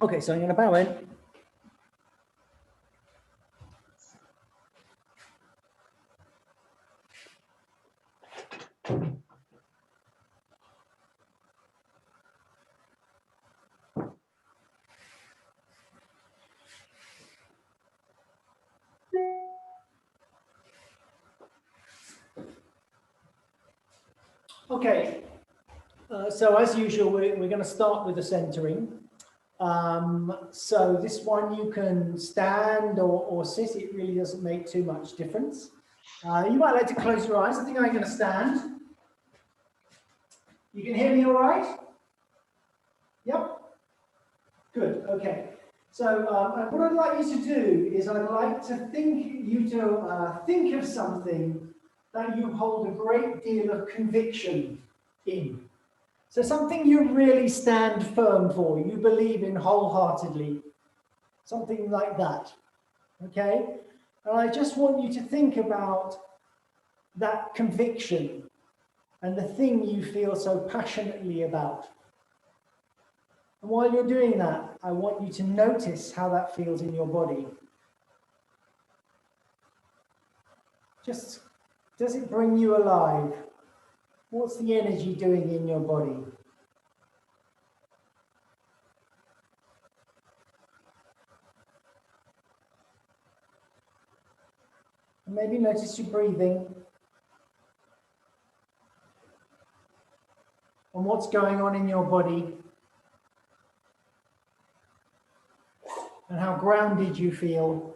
Okay, so I'm going to bow in. Okay, so as usual, we're going to start with the centering. So this one you can stand or sit, it really doesn't make too much difference. You might like to close your eyes. I think I'm going to stand. You can hear me all right? Yep. Good, okay. So what I'd like you to do is I'd like to think of something that you hold a great deal of conviction in. So something you really stand firm for, you believe in wholeheartedly, something like that, okay? And I just want you to think about that conviction and the thing you feel so passionately about. And while you're doing that, I want you to notice how that feels in your body. Just, does it bring you alive? What's the energy doing in your body? And maybe notice your breathing. And what's going on in your body. And how grounded you feel.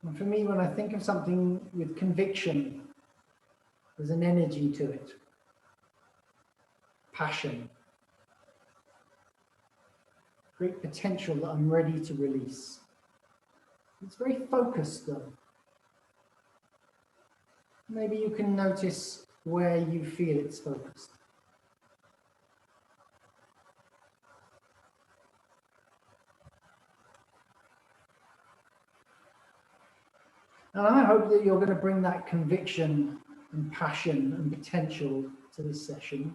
And for me, when I think of something with conviction, there's an energy to it. Passion. Great potential that I'm ready to release. It's very focused though. Maybe you can notice where you feel it's focused. And I hope that you're going to bring that conviction and passion and potential to this session.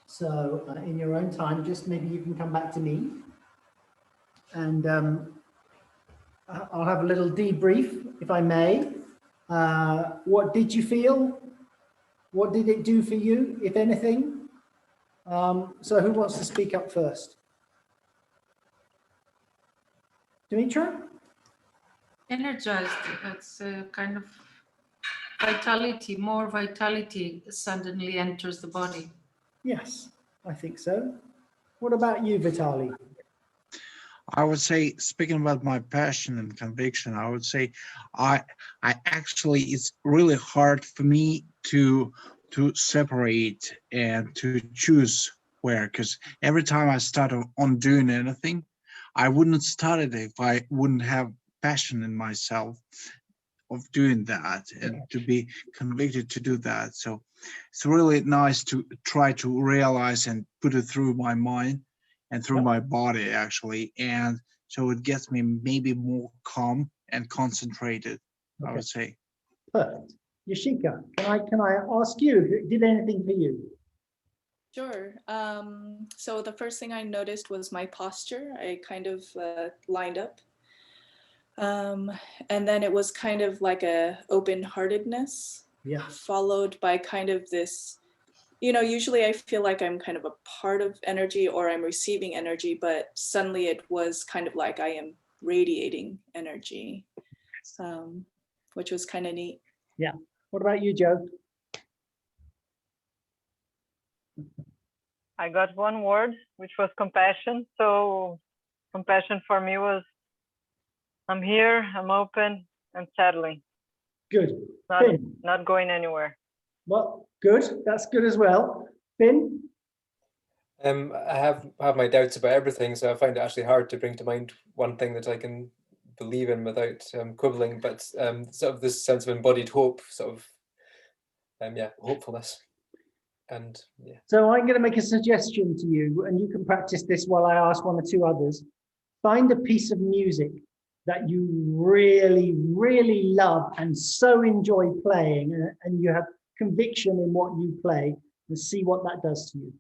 So in your own time, just maybe you can come back to me and I'll have a little debrief, if I may. What did you feel? What did it do for you, if anything? So who wants to speak up first? Dimitra? Energized. It's a kind of vitality, more vitality suddenly enters the body. Yes, I think so. What about you, Vitali? I would say, speaking about my passion and conviction, I would say I actually, it's really hard for me to separate and to choose where, because every time I start on doing anything, I wouldn't start it if I wouldn't have passion in myself of doing that and to be convicted to do that. So it's really nice to try to realize and put it through my mind and through my body actually, and so it gets me maybe more calm and concentrated. I would say. Perfect. Yashika, can I ask you, did anything for you? Sure. So the first thing I noticed was my posture. I kind of lined up. And then it was kind of like a open-heartedness, followed by kind of this, you know, usually I feel like I'm kind of a part of energy or I'm receiving energy, but suddenly it was kind of like I am radiating energy, which was kind of neat. Yeah. What about you, Joe? I got one word, which was compassion. So compassion for me was, I'm here, I'm open, I'm settling. Good. Not going anywhere. Well, good. That's good as well. Finn? I have my doubts about everything, so I find it actually hard to bring to mind one thing that I can believe in without quibbling, but sort of this sense of embodied hope, sort of, hopefulness. And yeah. So I'm going to make a suggestion to you, and you can practice this while I ask one or two others. Find a piece of music that you really, really love and so enjoy playing, and you have conviction in what you play, and see what that does to you.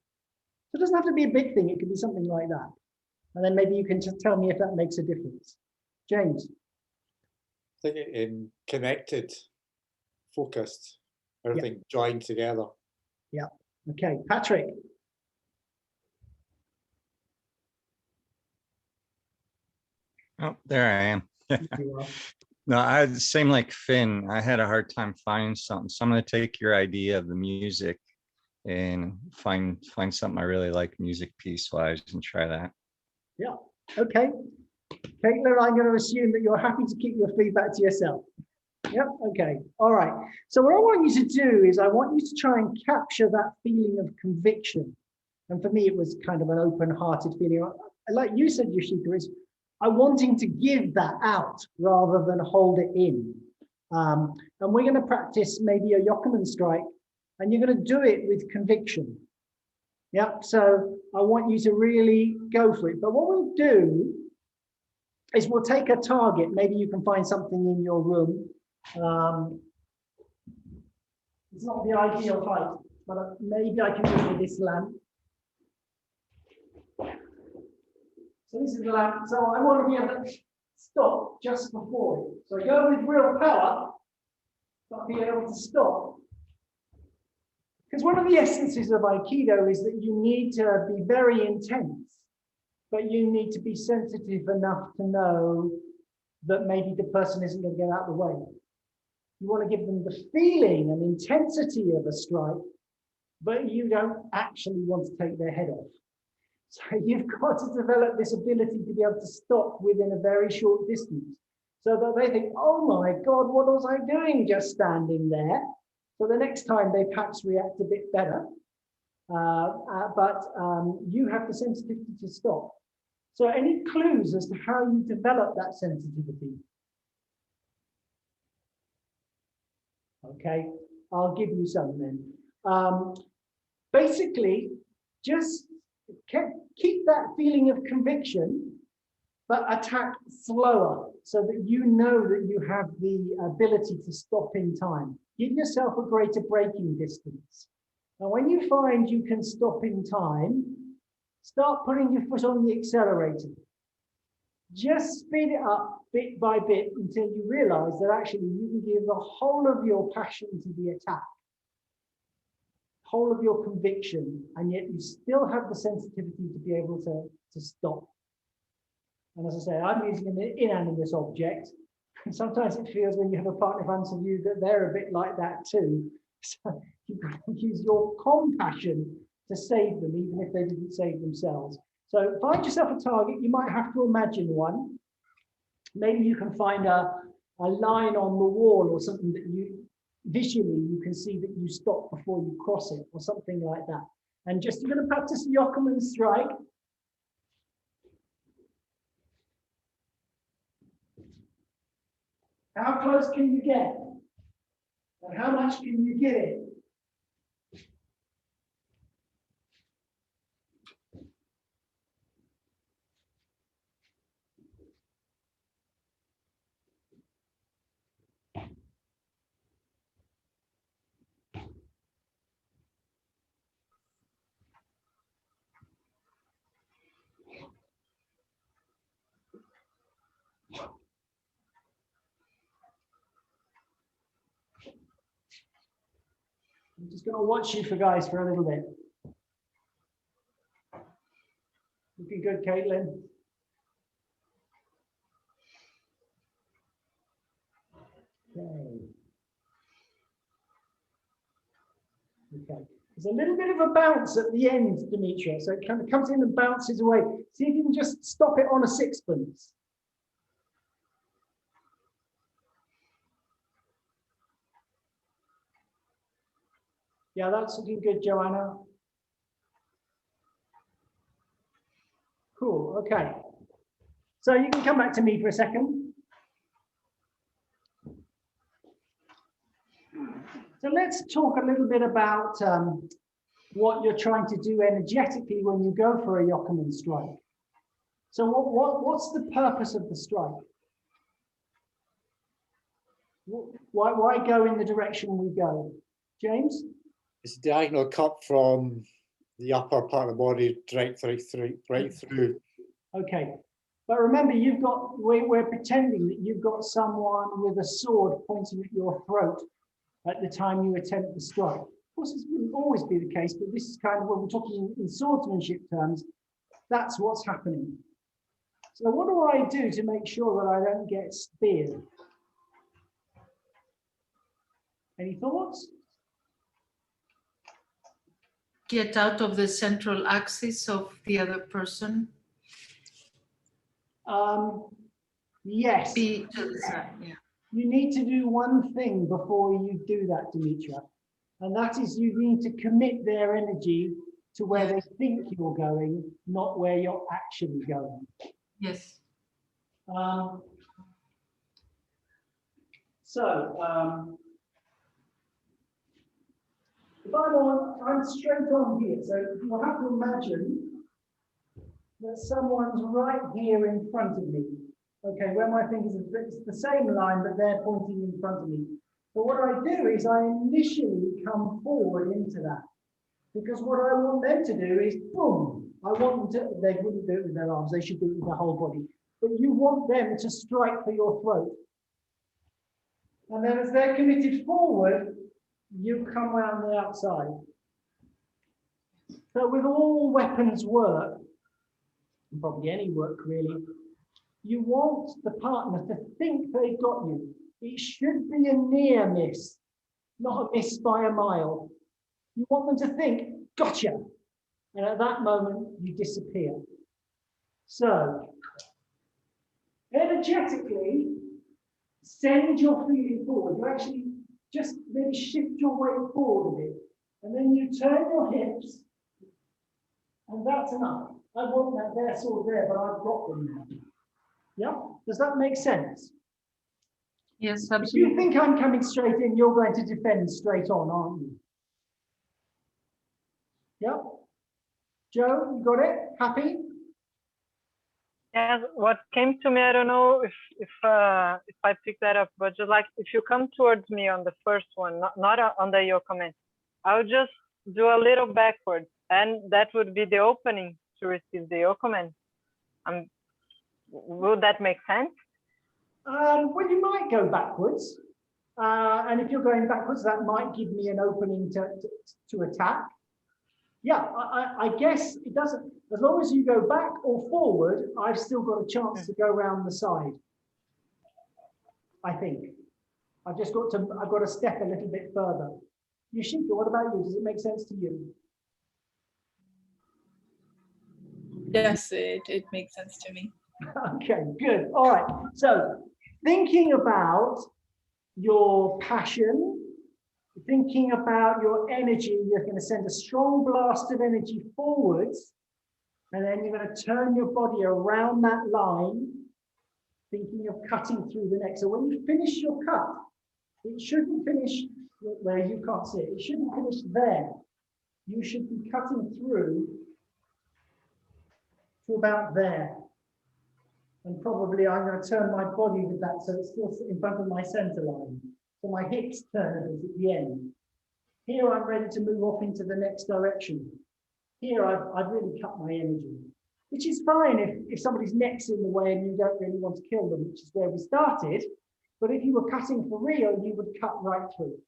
So it doesn't have to be a big thing, it could be something like that. And then maybe you can just tell me if that makes a difference. James. I think connected, focused, everything joined together. Yeah. Okay, Patrick. Oh, there I am. You are. No, same like Finn. I had a hard time finding something. So I'm going to take your idea of the music and find something I really like music piece wise and try that. Yeah. Okay. Caitlin, I'm going to assume that you're happy to keep your feedback to yourself. Yep. Okay. All right. So what I want you to do is I want you to try and capture that feeling of conviction. And for me, it was kind of an open-hearted feeling. Like you said, Yoshika, is I'm wanting to give that out rather than hold it in. And we're going to practice maybe a Yokomen strike, and you're going to do it with conviction. Yeah. So I want you to really go for it. But what we'll do is we'll take a target. Maybe you can find something in your room. It's not the ideal height, but maybe I can do it with this lamp. So this is the lamp. So I want to be able to stop just before it. So I go with real power, but be able to stop. Because one of the essences of Aikido is that you need to be very intense, but you need to be sensitive enough to know that maybe the person isn't going to get out of the way. You want to give them the feeling and intensity of a strike, but you don't actually want to take their head off. So you've got to develop this ability to be able to stop within a very short distance so that they think, oh my God, what was I doing just standing there? So the next time they perhaps react a bit better, but you have the sensitivity to stop. So any clues as to how you develop that sensitivity? Okay, I'll give you some then. Basically, just keep that feeling of conviction, but attack slower so that you know that you have the ability to stop in time. Give yourself a greater braking distance. And when you find you can stop in time, start putting your foot on the accelerator. Just speed it up bit by bit until you realize that actually you can give the whole of your passion to the attack, whole of your conviction, and yet you still have the sensitivity to be able to stop. And as I say, I'm using an inanimate object. And sometimes it feels when you have a partner in front of you that they're a bit like that too. So you've got to use your compassion to save them, even if they didn't save themselves. So find yourself a target. You might have to imagine one. Maybe you can find a line on the wall or something that you visually you can see that you stop before you cross it or something like that. And just you're going to practice the Yokomen strike. How close can you get? And how much can you get it? I'm just going to watch you guys for a little bit. Looking good, Caitlin. Okay. Okay. There's a little bit of a bounce at the end, Demetria. So it kind of comes in and bounces away. See if you can just stop it on a sixpence. Yeah, that's looking good, Joanna. Cool, okay. So you can come back to me for a second. So let's talk a little bit about what you're trying to do energetically when you go for a Yokomen strike. So what's the purpose of the strike? Why go in the direction we go? James? It's a diagonal cut from the upper part of the body right through. Okay. But remember, we're pretending that you've got someone with a sword pointing at your throat at the time you attempt the strike. Of course, this wouldn't always be the case, but this is kind of when we're talking in swordsmanship terms, that's what's happening. So what do I do to make sure that I don't get speared? Any thoughts? Get out of the central axis of the other person. Yes. Be to the side, yeah. You need to do one thing before you do that, Dimitra, and that is you need to commit their energy to where they think you're going, not where you're actually going. Yes. If I'm straight on here, so you'll have to imagine that someone's right here in front of me. Okay, where my fingers are, it's the same line, but they're pointing in front of me. But what I do is I initially come forward into that. Because what I want them to do is, boom, I want them to, they wouldn't do it with their arms, they should do it with their whole body. But you want them to strike for your throat. And then as they're committed forward, you come around the outside. So with all weapons work, and probably any work really, you want the partner to think they've got you. It should be a near miss, not a miss by a mile. You want them to think, gotcha. And at that moment, you disappear. So, energetically, send your feeling forward. You actually just maybe shift your weight forward a bit. And then you turn your hips. And that's enough. I want that there, sort of there, but I've got them now. Yeah? Does that make sense? Yes, absolutely. If you think I'm coming straight in, you're going to defend straight on, aren't you? Yep. Joe, you got it? Happy? Yeah, what came to me, I don't know if I picked that up, but just like if you come towards me on the first one, not under your command, I would just do a little backwards, and that would be the opening to receive the your command. Would that make sense? Well, you might go backwards, and if you're going backwards, that might give me an opening to attack. Yeah, I guess it doesn't, as long as you go back or forward, I've still got a chance to go around the side. I think. I've got to step a little bit further. Yoshiko, what about you? Does it make sense to you? Yes, it makes sense to me. Okay, good. All right. So thinking about your passion, thinking about your energy, you're going to send a strong blast of energy forwards, and then you're going to turn your body around that line, thinking of cutting through the neck. So when you finish your cut, it shouldn't finish where you can't see it. It shouldn't finish there. You should be cutting through to about there. And probably I'm going to turn my body with that so it's still in front of my center line. So my hips turn a bit at the end. Here I'm ready to move off into the next direction. Here I've really cut my energy, which is fine if somebody's neck's in the way and you don't really want to kill them, which is where we started. But if you were cutting for real, you would cut right through,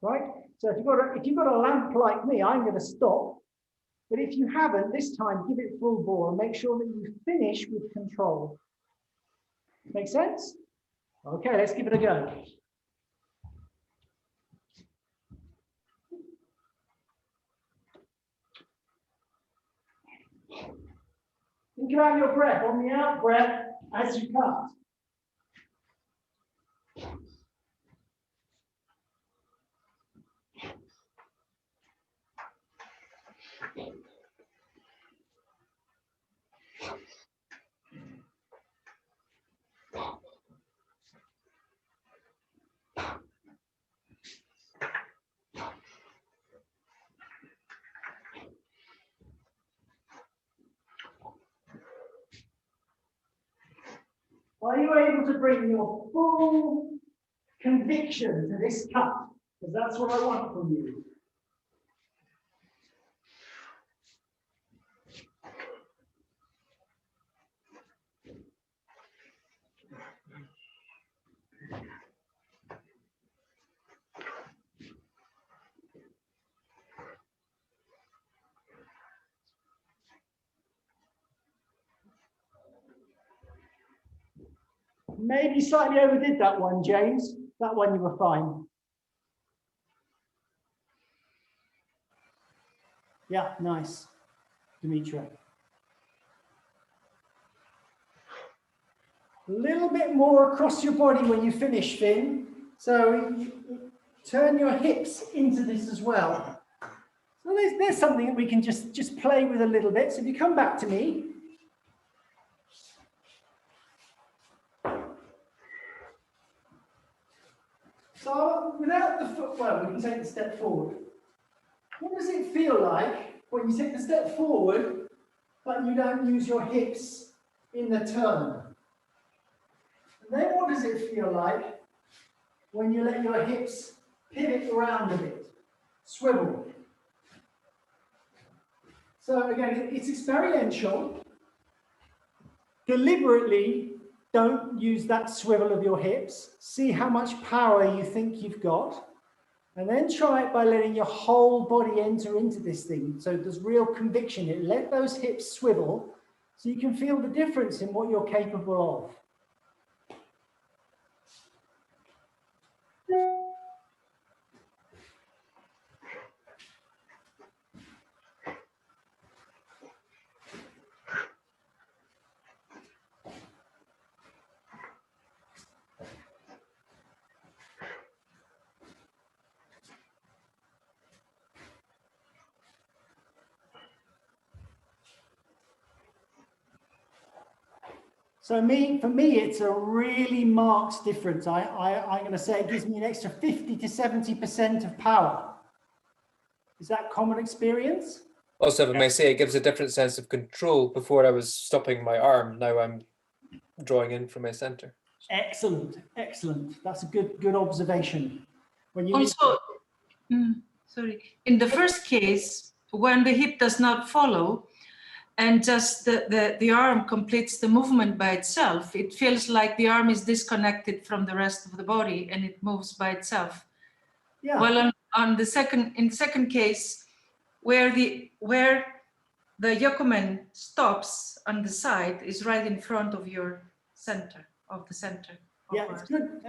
right? So if you've got a lamp like me, I'm going to stop. But if you haven't, this time, give it full bore and make sure that you finish with control. Make sense? Okay, let's give it a go. Think about your breath on the out breath as you cut. Are you able to bring your full conviction to this cut, because that's what I want from you. Maybe slightly overdid that one, James. That one you were fine. Yeah, nice, Dimitri. A little bit more across your body when you finish, Finn. So you turn your hips into this as well. So there's something that we can just play with a little bit. So if you come back to me. So without the foot, well, we can take a step forward. What does it feel like when you take the step forward, but you don't use your hips in the turn? And then what does it feel like when you let your hips pivot around a bit, swivel? So again, it's experiential. Deliberately don't use that swivel of your hips. See how much power you think you've got. And then try it by letting your whole body enter into this thing. So there's real conviction. Let those hips swivel so you can feel the difference in what you're capable of. So for me, it's a really marked difference. I'm going to say it gives me an extra 50 to 70% of power. Is that common experience? Also, if I may say, it gives a different sense of control. Before I was stopping my arm, now I'm drawing in from my center. Excellent, excellent. That's a good observation. When you also, sorry, in the first case, when the hip does not follow, and just the arm completes the movement by itself, it feels like the arm is disconnected from the rest of the body and it moves by itself. Yeah. Well, in the second case, where the Yokomen stops on the side is right in front of your center, of the center. Yeah, it's good.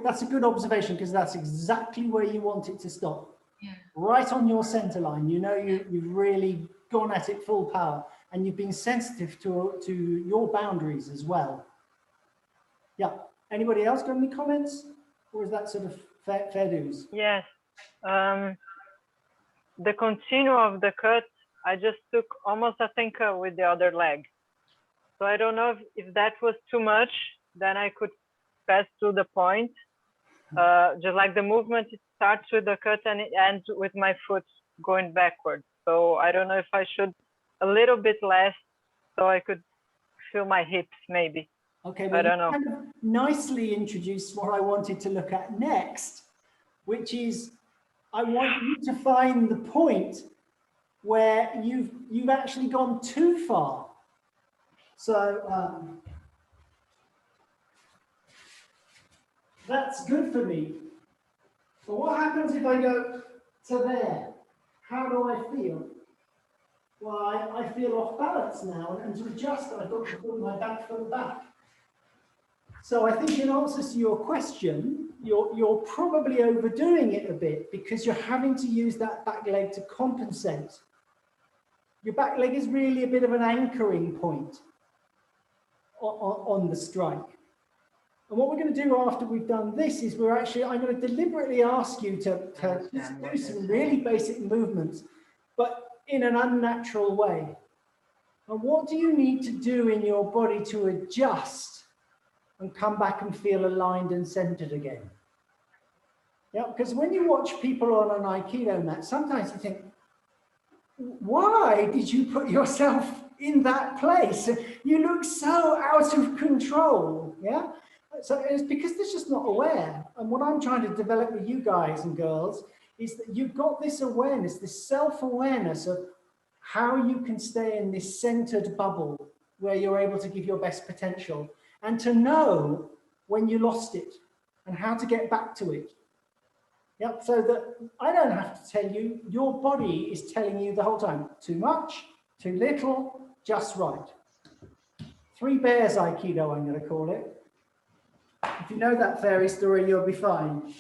That's a good observation, because that's exactly where you want it to stop. Yeah. Right on your center line. You know, you've really gone at it full power, and you've been sensitive to your boundaries as well. Yeah. Anybody else got any comments, or is that sort of fair dues? Yes. The continue of the cut, I just took almost a thinker with the other leg. So I don't know if that was too much, then I could pass to the point. Just like the movement, it starts with the cut and it ends with my foot going backwards. So I don't know if I should a little bit less so I could feel my hips maybe. Okay, well, I don't know. Kind of nicely introduced what I wanted to look at next, which is I want you to find the point where you've actually gone too far. So that's good for me. But what happens if I go to there? How do I feel? Well, I feel off balance now, and to adjust, I've got to put my back foot back. So I think in answer to your question, you're probably overdoing it a bit, because you're having to use that back leg to compensate. Your back leg is really a bit of an anchoring point on the strike. And what we're going to do after we've done this is I'm going to deliberately ask you to do some really basic movements, but in an unnatural way. And what do you need to do in your body to adjust and come back and feel aligned and centered again? Yeah, because when you watch people on an Aikido mat, sometimes you think, why did you put yourself in that place? You look so out of control. Yeah. So it's because they're just not aware. And what I'm trying to develop with you guys and girls is that you've got this awareness, this self-awareness of how you can stay in this centered bubble where you're able to give your best potential, and to know when you lost it and how to get back to it. Yep, so that I don't have to tell you, your body is telling you the whole time, too much, too little, just right. 3 bears Aikido, I'm going to call it. If you know that fairy story, you'll be fine.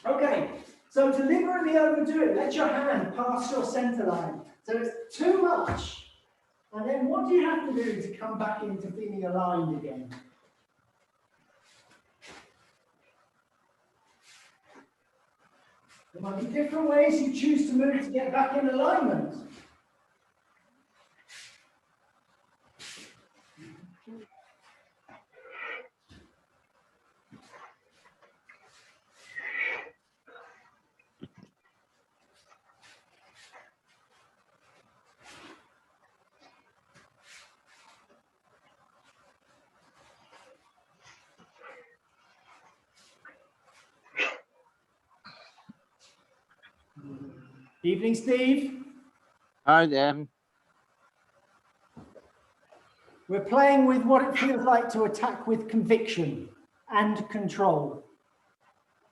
Okay, so deliberately overdo it. Let your hand pass your center line. So it's too much. And then what do you have to do to come back into feeling aligned again? There might be different ways you choose to move to get back in alignment. Evening, Steve. Hi there. We're playing with what it feels like to attack with conviction and control.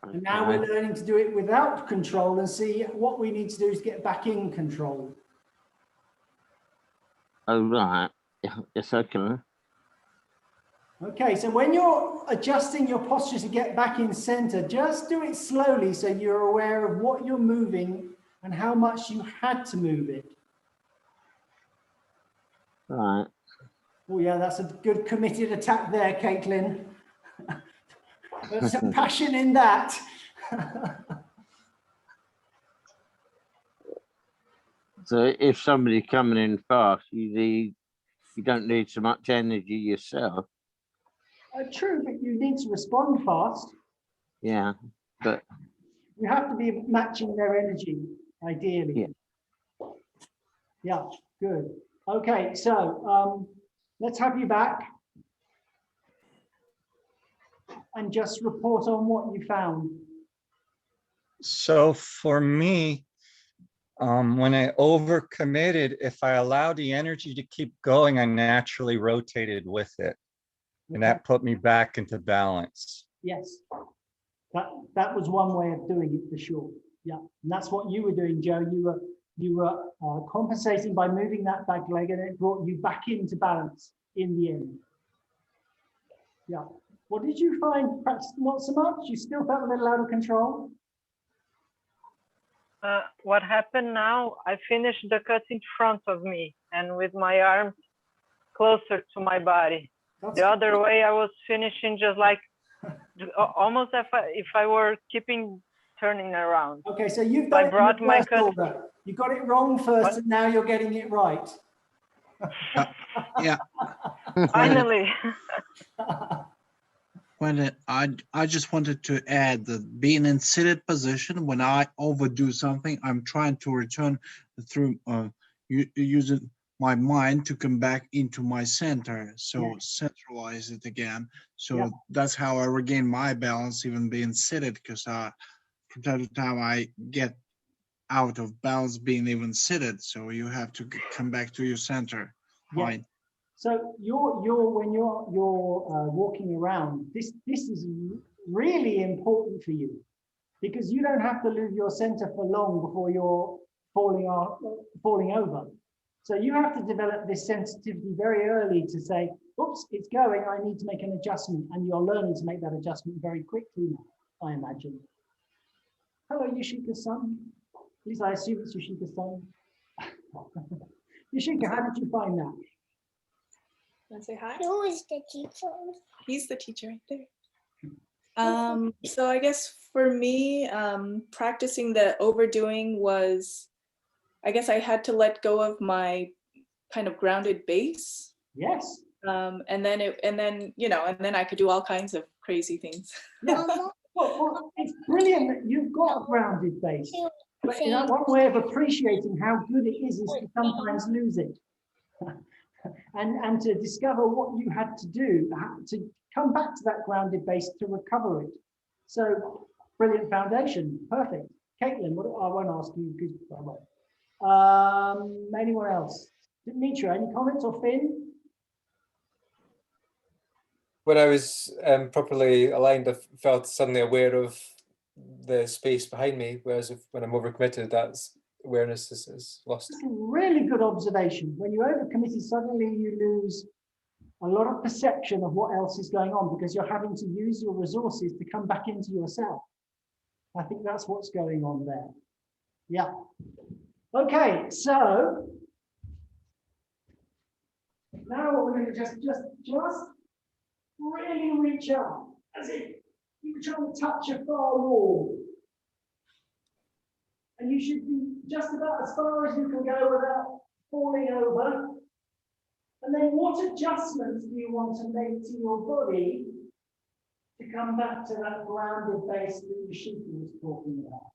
And now we're learning to do it without control and see what we need to do is get back in control. Oh, right. Yes, okay. Okay, so when you're adjusting your posture to get back in center, just do it slowly so you're aware of what you're moving and how much you had to move it. Right. Oh yeah, that's a good committed attack there, Caitlin. There's some passion in that. So if somebody coming in fast, you don't need so much energy yourself. True, but you need to respond fast. Yeah, but you have to be matching their energy, ideally. Yeah. Yeah, good. Okay, so let's have you back and just report on what you found. So for me, when I overcommitted, if I allowed the energy to keep going, I naturally rotated with it. And that put me back into balance. Yes, that was one way of doing it for sure. Yeah, and that's what you were doing, Joe. You were compensating by moving that back leg, and it brought you back into balance in the end. Yeah. What did you find? Perhaps not so much. You still felt a little out of control. What happened now? I finished the cut in front of me, and with my arms closer to my body. The other way, I was finishing just like almost if I were keeping turning around. Okay, so you've done it in reverse order. You got it wrong first, and now you're getting it right. Yeah. Finally. I just wanted to add that being in seated position, when I overdo something, I'm trying to return through using my mind to come back into my center, so centralize it again. So that's how I regain my balance, even being seated, because from time to time I get out of balance being even seated. So you have to come back to your center. Fine. So when you're walking around, this is really important for you, because you don't have to lose your center for long before you're falling over. So you have to develop this sensitivity very early to say, oops, it's going, I need to make an adjustment. And you're learning to make that adjustment very quickly now, I imagine. Hello, Yoshika-san. At least I assume it's Yoshika-san. Yoshika, how did you find that? Want to say hi? Who is the teacher? He's the teacher right there. So I guess for me, practicing the overdoing was, I guess I had to let go of my kind of grounded base. Yes. And then I could do all kinds of crazy things. Yeah. Well, it's brilliant that you've got a grounded base. But one way of appreciating how good it is to sometimes lose it. and to discover what you had to do to come back to that grounded base to recover it. So brilliant foundation, perfect. Caitlin, what I won't ask you because I won't. Anyone else? Mitra, any comments, or Finn? When I was properly aligned, I felt suddenly aware of the space behind me, whereas when I'm overcommitted, that's awareness is lost. That's a really good observation. When you're overcommitted, suddenly you lose a lot of perception of what else is going on because you're having to use your resources to come back into yourself. I think that's what's going on there. Yeah. Okay, so now what we're going to just really reach out as if you were trying to touch a far wall. And you should be just about as far as you can go without falling over. And then what adjustments do you want to make to your body to come back to that grounded base that Yoshiki was talking about?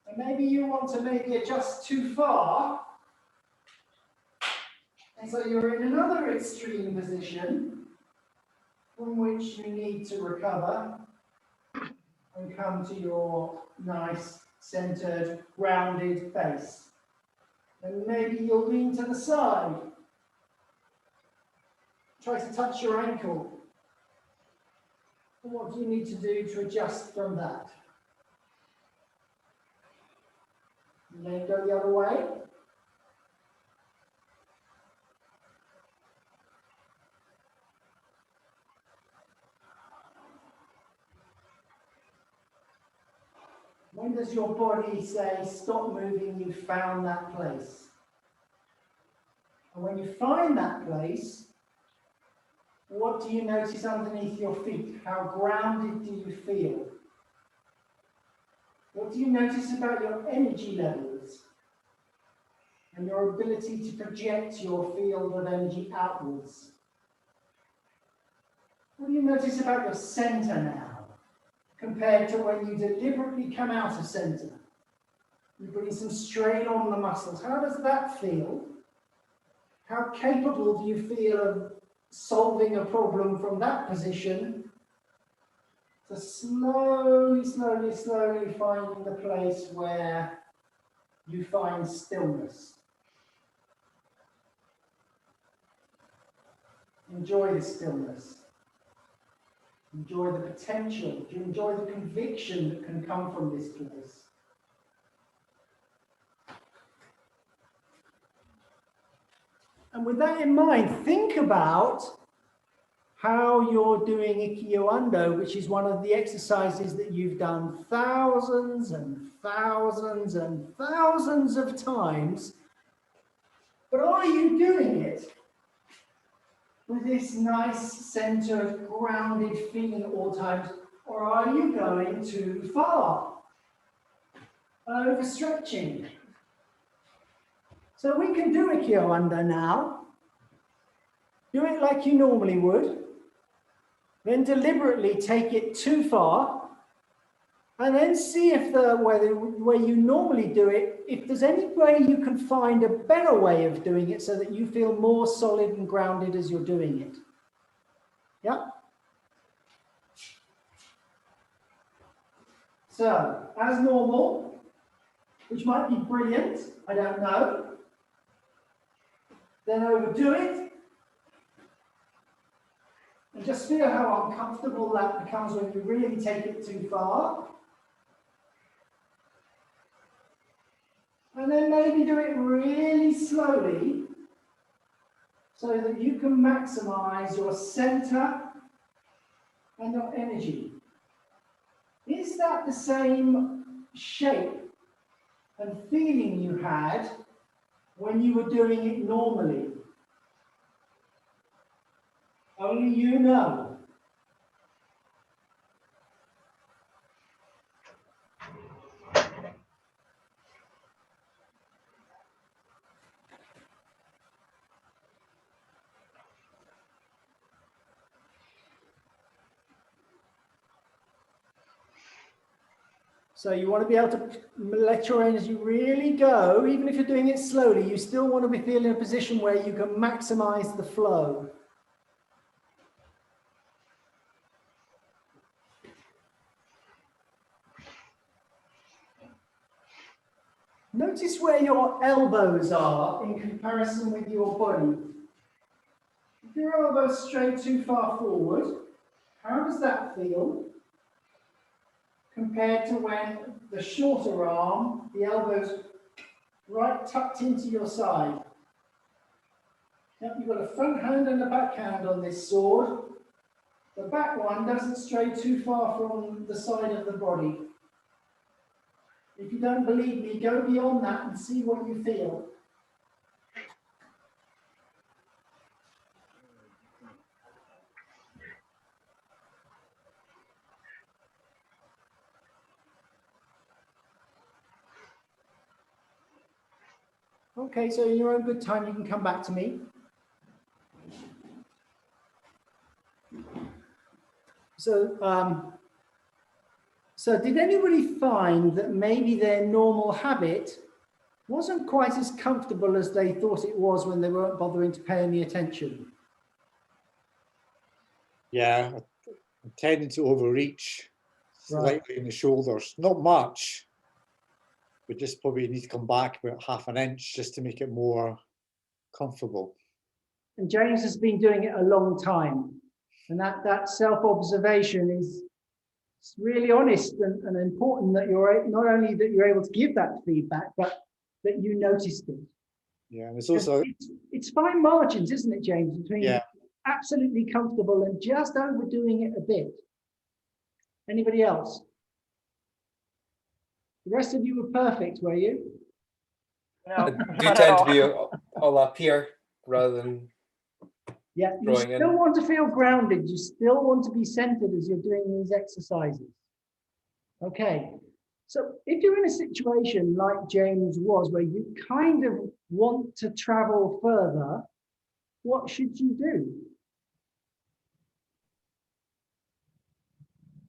And maybe you want to maybe adjust too far. And so you're in another extreme position from which you need to recover and come to your nice, centered, grounded base. And maybe you'll lean to the side. Try to touch your ankle. And what do you need to do to adjust from that? And then go the other way. When does your body say, stop moving, you've found that place? And when you find that place, what do you notice underneath your feet? How grounded do you feel? What do you notice about your energy levels and your ability to project your field of energy outwards? What do you notice about your center now, compared to when you deliberately come out of center? You're putting some strain on the muscles. How does that feel? How capable do you feel of solving a problem from that position? So slowly, slowly, slowly finding the place where you find stillness. Enjoy the stillness. Enjoy the potential. Enjoy the conviction that can come from this place. And with that in mind, think about how you're doing Ikkyo-Undo, which is one of the exercises that you've done thousands and thousands and thousands of times. But are you doing it with this nice, centered, grounded feeling at all times, or are you going too far? Overstretching. So we can do Ikkyo-Undo now. Do it like you normally would. Then deliberately take it too far. And then see if the way you normally do it, if there's any way you can find a better way of doing it so that you feel more solid and grounded as you're doing it. Yeah? So, as normal, which might be brilliant, I don't know. Then overdo it. And just feel how uncomfortable that becomes when you really take it too far. And then maybe do it really slowly so that you can maximize your center and your energy. Is that the same shape and feeling you had when you were doing it normally? Only you know. So you want to be able to let your energy really go. Even if you're doing it slowly, you still want to be feeling in a position where you can maximize the flow. Notice where your elbows are in comparison with your body. If your elbows stray too far forward, how does that feel compared to when the shorter arm, the elbows right tucked into your side? Yep, you've got a front hand and a back hand on this sword. The back one doesn't stray too far from the side of the body. If you don't believe me, go beyond that and see what you feel. Okay, so in your own good time, you can come back to me. So did anybody find that maybe their normal habit wasn't quite as comfortable as they thought it was when they weren't bothering to pay any attention? Yeah, I'm tending to overreach slightly in the shoulders. Not much, but just probably need to come back about half an inch just to make it more comfortable. And James has been doing it a long time. And that self-observation is really honest and important, that you're not only that you're able to give that feedback, but that you noticed it. Yeah, and it's also it's fine margins, isn't it, James, between absolutely comfortable and just overdoing it a bit. Anybody else? The rest of you were perfect, were you? No, I do tend to be all up here rather than you still want to feel grounded. You still want to be centered as you're doing these exercises. Okay, so if you're in a situation like James was, where you kind of want to travel further, what should you do?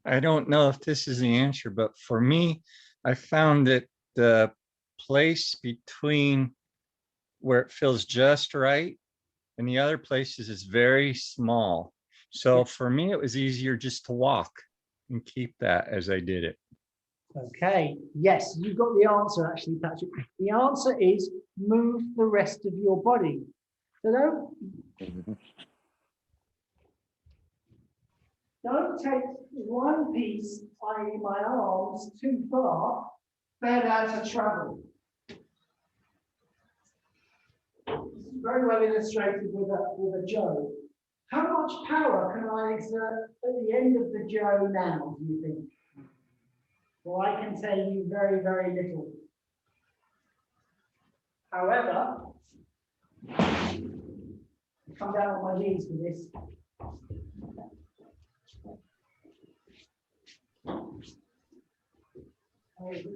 I don't know if this is the answer, but for me, I found that the place between where it feels just right and the other places is very small. So for me, it was easier just to walk and keep that as I did it. Okay, yes, you got the answer actually, Patrick. The answer is move the rest of your body. So don't take one piece, i.e. my arms, too far, better to travel. This is very well illustrated with a Joe. How much power can I exert at the end of the Joe now, do you think? Well, I can tell you very, very little. However, come down on my knees for this.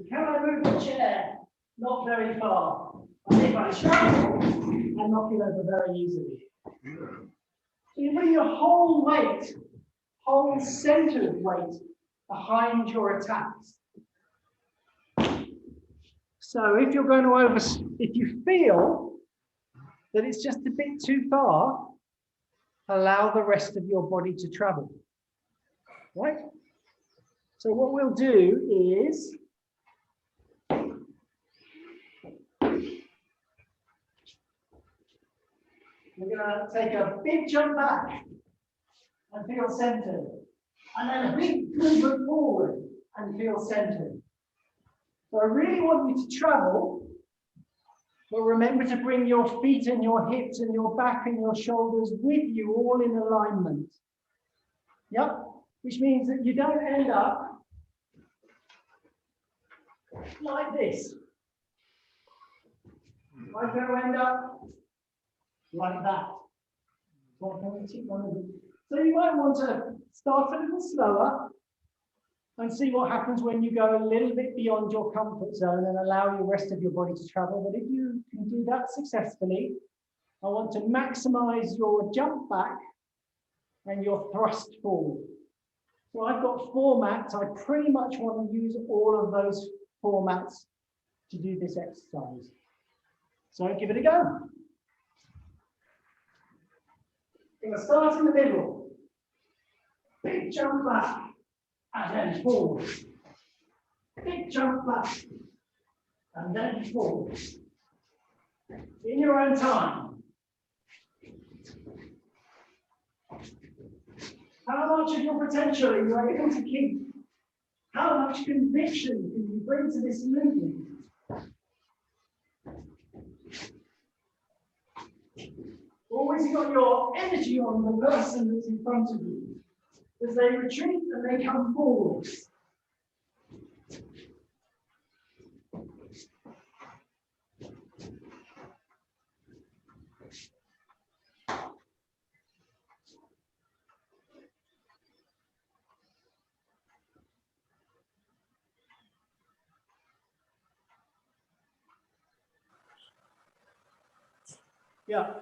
Can I move the chair? Not very far. I think I struggle and knock it over very easily. So you bring your whole weight, whole centered weight behind your attacks. So if you're going to if you feel that it's just a bit too far, allow the rest of your body to travel. Right? So what we'll do is we're going to take a big jump back and feel centered. And then a big movement forward and feel centered. So I really want you to travel, but remember to bring your feet and your hips and your back and your shoulders with you, all in alignment. Yep, which means that you don't end up like this. I'm going to end up like that. So you might want to start a little slower and see what happens when you go a little bit beyond your comfort zone and allow the rest of your body to travel. But if you can do that successfully, I want to maximize your jump back and your thrust forward. So I've got formats. I pretty much want to use all of those formats to do this exercise. So give it a go. We're going to start in the middle. Big jump back and then forward. Big jump back and then forward. In your own time. How much of your potential are you able to keep? How much conviction can you bring to this movement? Always got your energy on the person that's in front of you as they retreat and they come forward. Yeah,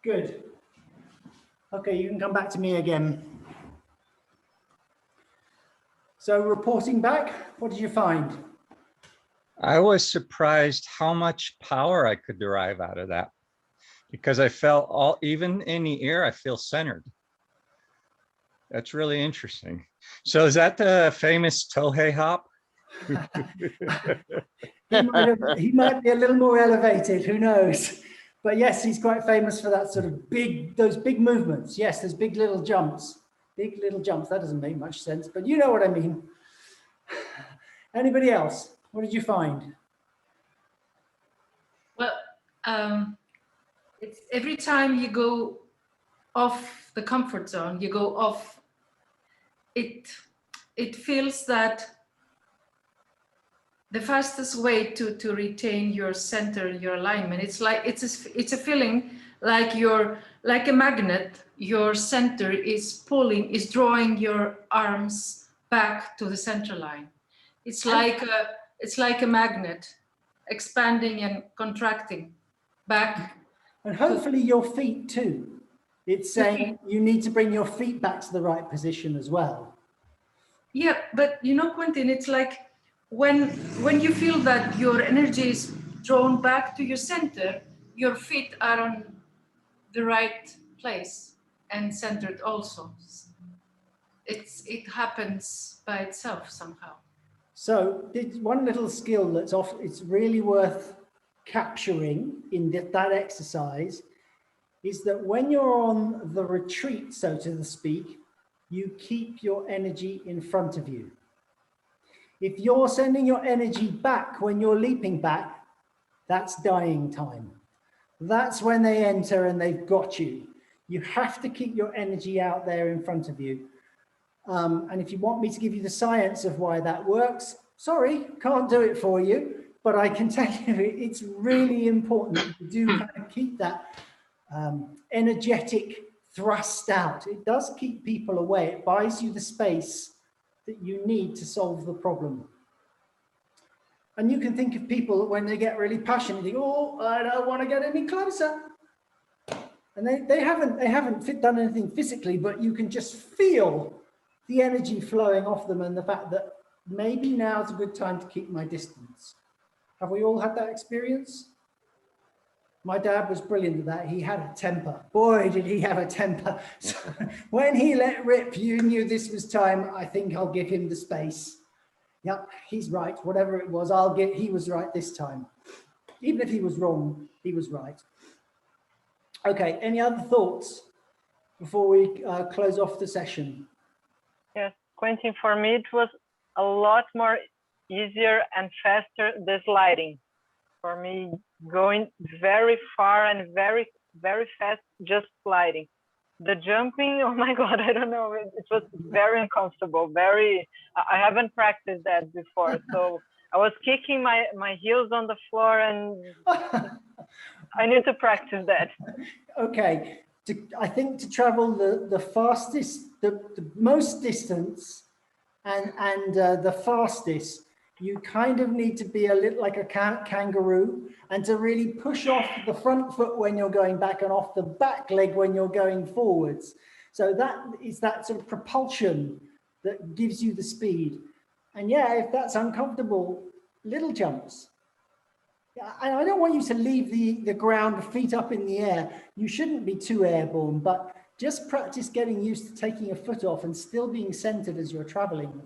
good. Okay, you can come back to me again. So reporting back, what did you find? I was surprised how much power I could derive out of that, because I felt even in the ear, I feel centered. That's really interesting. So is that the famous Tohei hop? He might be a little more elevated, who knows? But yes, he's quite famous for that sort of those big movements. Yes, there's big little jumps. Big little jumps. That doesn't make much sense, but you know what I mean. Anybody else? What did you find? Well, it's every time you go off the comfort zone, you go off, it feels that the fastest way to retain your center, your alignment, it's a feeling like you're like a magnet. Your center is drawing your arms back to the center line. It's like a magnet, expanding and contracting back. And hopefully your feet too. It's saying you need to bring your feet back to the right position as well. Yeah, but you know, Quentin, it's like when you feel that your energy is drawn back to your center, your feet are on the right place and centered also. It happens by itself somehow. So one little skill it's really worth capturing in that exercise is that when you're on the retreat, so to speak, you keep your energy in front of you. If you're sending your energy back when you're leaping back, that's dying time. That's when they enter and they've got you. You have to keep your energy out there in front of you. And if you want me to give you the science of why that works, sorry, can't do it for you, but I can tell you it's really important that you do kind of keep that energetic thrust out. It does keep people away. It buys you the space that you need to solve the problem. And you can think of people when they get really passionate, they go, oh, I don't want to get any closer. And they haven't done anything physically, but you can just feel the energy flowing off them and the fact that maybe now's a good time to keep my distance. Have we all had that experience? My dad was brilliant at that. He had a temper. Boy, did he have a temper. So when he let rip, you knew this was time. I think I'll give him the space. Yep, he's right. Whatever it was, he was right this time. Even if he was wrong, he was right. Okay, any other thoughts before we close off the session? Yes, Quentin, for me, it was a lot more easier and faster, the sliding. For me, going very far and very, very fast, just sliding. The jumping, oh my God, I don't know. It was very uncomfortable. I haven't practiced that before. So I was kicking my heels on the floor and I need to practice that. Okay. I think to travel the fastest, the most distance and the fastest, you kind of need to be a little like a kangaroo and to really push off the front foot when you're going back and off the back leg when you're going forwards. So that is that sort of propulsion that gives you the speed. And yeah, if that's uncomfortable, little jumps. I don't want you to leave the ground feet up in the air. You shouldn't be too airborne, but just practice getting used to taking a foot off and still being centered as you're traveling.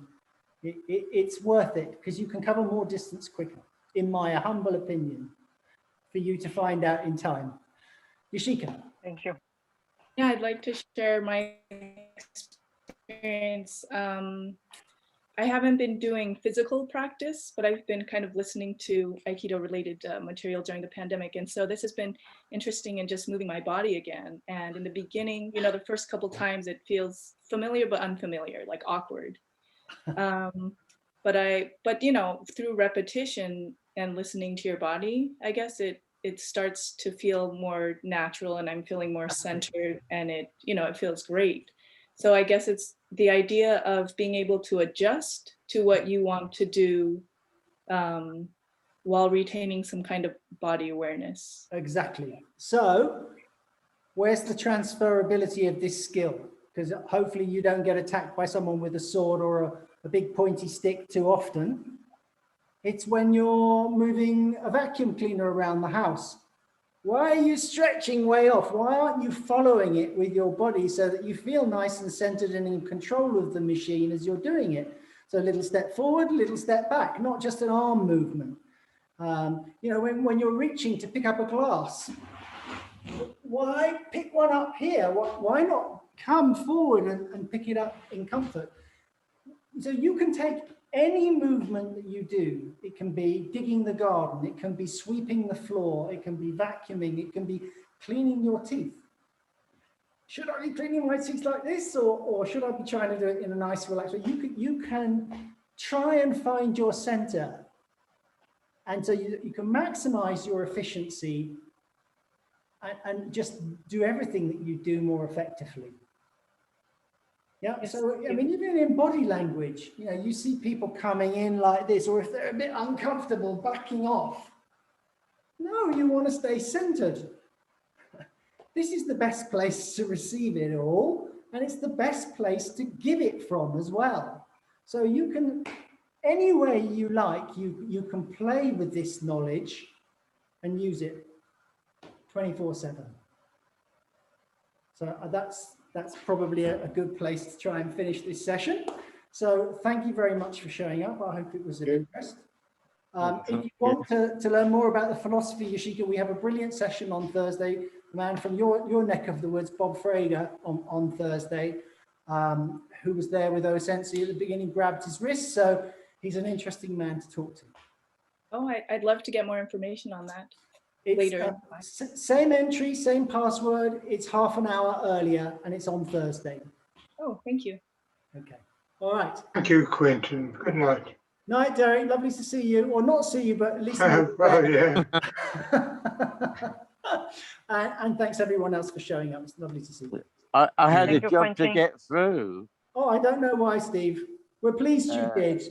It's worth it because you can cover more distance quicker. in my humble opinion, for you to find out in time. Yoshika. Thank you. Yeah, I'd like to share my experience. I haven't been doing physical practice, but I've been kind of listening to Aikido related material during the pandemic. And so this has been interesting in just moving my body again. And in the beginning, you know, the first couple times it feels familiar, but unfamiliar, like awkward. But you know, through repetition and listening to your body, I guess it starts to feel more natural, and I'm feeling more centered, and it feels great. So I guess it's the idea of being able to adjust to what you want to do while retaining some kind of body awareness. Exactly. So where's the transferability of this skill? Because hopefully you don't get attacked by someone with a sword or a big pointy stick too often. It's when you're moving a vacuum cleaner around the house. Why are you stretching way off? Why aren't you following it with your body so that you feel nice and centered and in control of the machine as you're doing it? So a little step forward, a little step back, not just an arm movement. You know, when you're reaching to pick up a glass, why pick one up here? Why not come forward and pick it up in comfort? So you can take any movement that you do. It can be digging the garden, it can be sweeping the floor, it can be vacuuming, it can be cleaning your teeth. Should I be cleaning my teeth like this, or should I be trying to do it in a nice, relaxed way? You can try and find your center, and so you can maximize your efficiency and just do everything that you do more effectively. Yeah, so I mean, even in body language, you know, you see people coming in like this, or if they're a bit uncomfortable, backing off. No, you want to stay centered. This is the best place to receive it all, and it's the best place to give it from as well. So you can, any way you like, you can play with this knowledge and use it 24/7. So that's probably a good place to try and finish this session. So thank you very much for showing up. I hope it was of interest. If you want to learn more about the philosophy, Yoshika, we have a brilliant session on Thursday. The man from your neck of the woods, Bob Frager, on Thursday, who was there with Osensi at the beginning, grabbed his wrist. So he's an interesting man to talk to. Oh, I'd love to get more information on that. Later. Same entry, same password. It's half an hour earlier, and it's on Thursday. Oh, thank you. Okay. All right. Thank you, Quentin. Good night. Night, Derek. Lovely to see you, or not see you, but at least. Well, yeah. and thanks everyone else for showing up. It's lovely to see you. I had a job to get through. Oh, I don't know why, Steve. We're pleased you did.